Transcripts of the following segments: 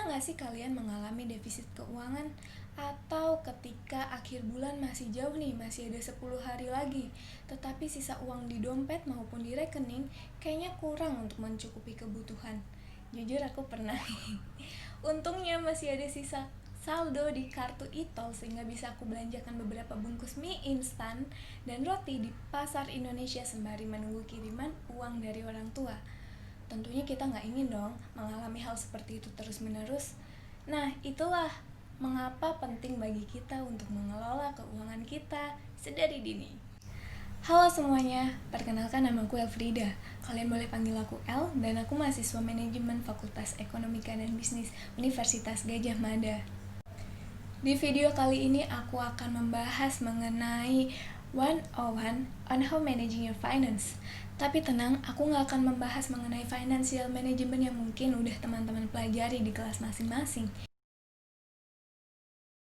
nggak sih kalian mengalami defisit keuangan? Atau ketika akhir bulan masih jauh nih, masih ada 10 hari lagi, tetapi sisa uang di dompet maupun di rekening kayaknya kurang untuk mencukupi kebutuhan. Jujur aku pernah. Untungnya masih ada sisa saldo di kartu e-tol sehingga bisa aku belanjakan beberapa bungkus mie instan dan roti di pasar Indonesia sembari menunggu kiriman uang dari orang tua. Tentunya kita nggak ingin dong mengalami hal seperti itu terus-menerus. Nah, itulah mengapa penting bagi kita untuk mengelola keuangan kita sedari dini. Halo semuanya, perkenalkan namaku Elfrida. Kalian boleh panggil aku El, dan aku mahasiswa manajemen Fakultas Ekonomika dan Bisnis Universitas Gadjah Mada. Di video kali ini aku akan membahas mengenai 101 on how managing your finance. Tapi tenang, aku nggak akan membahas mengenai financial management yang mungkin udah teman-teman pelajari di kelas masing-masing.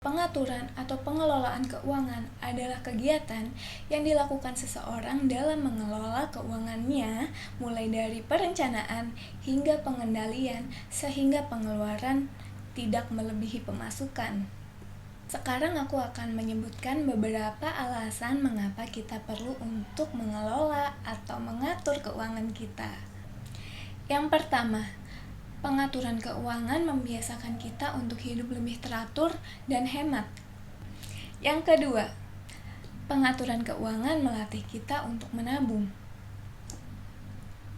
Pengaturan atau pengelolaan keuangan adalah kegiatan yang dilakukan seseorang dalam mengelola keuangannya, mulai dari perencanaan hingga pengendalian, sehingga pengeluaran tidak melebihi pemasukan. Sekarang aku akan menyebutkan beberapa alasan mengapa kita perlu untuk mengelola atau mengatur keuangan kita. Yang pertama, pengaturan keuangan membiasakan kita untuk hidup lebih teratur dan hemat. Yang kedua, pengaturan keuangan melatih kita untuk menabung.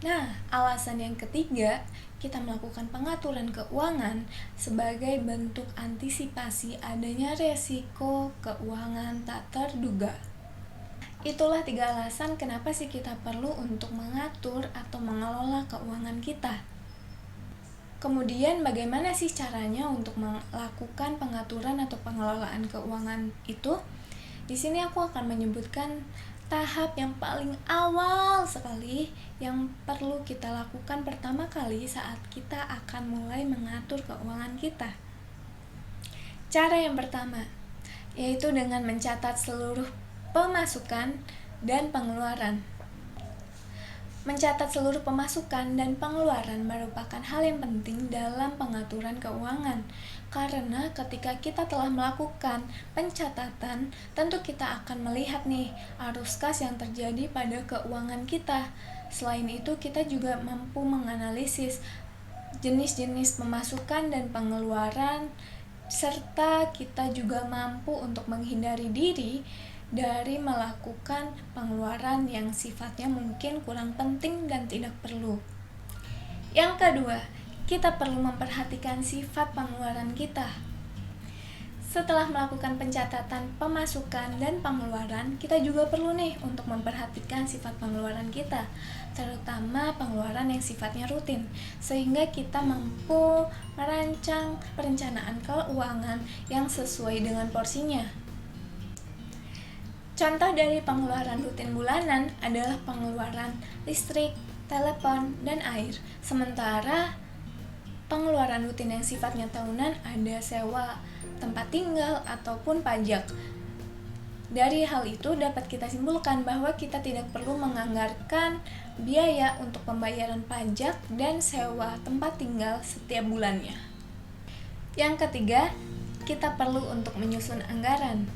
Nah, alasan yang ketiga, kita melakukan pengaturan keuangan sebagai bentuk antisipasi adanya resiko keuangan tak terduga. Itulah 3 alasan kenapa sih kita perlu untuk mengatur atau mengelola keuangan kita. Kemudian bagaimana sih caranya untuk melakukan pengaturan atau pengelolaan keuangan itu? Di sini aku akan menyebutkan tahap yang paling awal sekali yang perlu kita lakukan pertama kali saat kita akan mulai mengatur keuangan kita. Cara yang pertama yaitu dengan mencatat seluruh pemasukan dan pengeluaran. Mencatat seluruh pemasukan dan pengeluaran merupakan hal yang penting dalam pengaturan keuangan, karena ketika kita telah melakukan pencatatan, tentu kita akan melihat nih arus kas yang terjadi pada keuangan kita. Selain itu, kita juga mampu menganalisis jenis-jenis pemasukan dan pengeluaran, serta kita juga mampu untuk menghindari diri dari melakukan pengeluaran yang sifatnya mungkin kurang penting dan tidak perlu. Yang kedua, kita perlu memperhatikan sifat pengeluaran kita. Setelah melakukan pencatatan pemasukan dan pengeluaran, kita juga perlu nih untuk memperhatikan sifat pengeluaran kita, terutama pengeluaran yang sifatnya rutin, sehingga kita mampu merancang perencanaan keuangan yang sesuai dengan porsinya. Contoh dari pengeluaran rutin bulanan adalah pengeluaran listrik, telepon, dan air. Sementara pengeluaran rutin yang sifatnya tahunan ada sewa tempat tinggal ataupun pajak. Dari hal itu dapat kita simpulkan bahwa kita tidak perlu menganggarkan biaya untuk pembayaran pajak dan sewa tempat tinggal setiap bulannya. Yang ketiga, kita perlu untuk menyusun anggaran.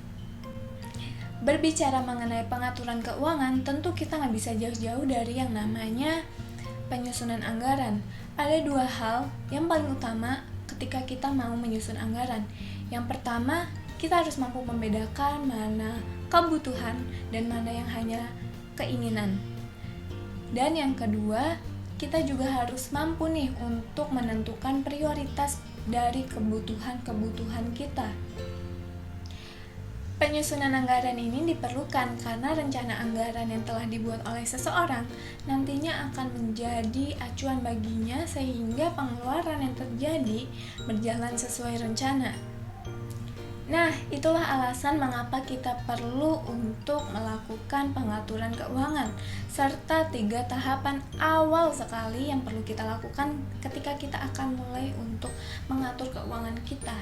Berbicara mengenai pengaturan keuangan, tentu kita nggak bisa jauh-jauh dari yang namanya penyusunan anggaran. Ada 2 hal yang paling utama ketika kita mau menyusun anggaran. Yang pertama, kita harus mampu membedakan mana kebutuhan dan mana yang hanya keinginan. Dan yang kedua, kita juga harus mampu nih untuk menentukan prioritas dari kebutuhan-kebutuhan kita. Penyusunan anggaran ini diperlukan karena rencana anggaran yang telah dibuat oleh seseorang nantinya akan menjadi acuan baginya sehingga pengeluaran yang terjadi berjalan sesuai rencana. Nah, itulah alasan mengapa kita perlu untuk melakukan pengaturan keuangan, serta 3 tahapan awal sekali yang perlu kita lakukan ketika kita akan mulai untuk mengatur keuangan kita.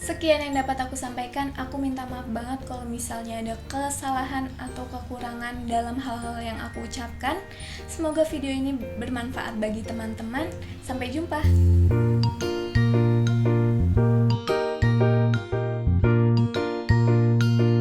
Sekian yang dapat aku sampaikan. Aku minta maaf banget kalau misalnya ada kesalahan atau kekurangan dalam hal-hal yang aku ucapkan. Semoga video ini bermanfaat bagi teman-teman. Sampai jumpa.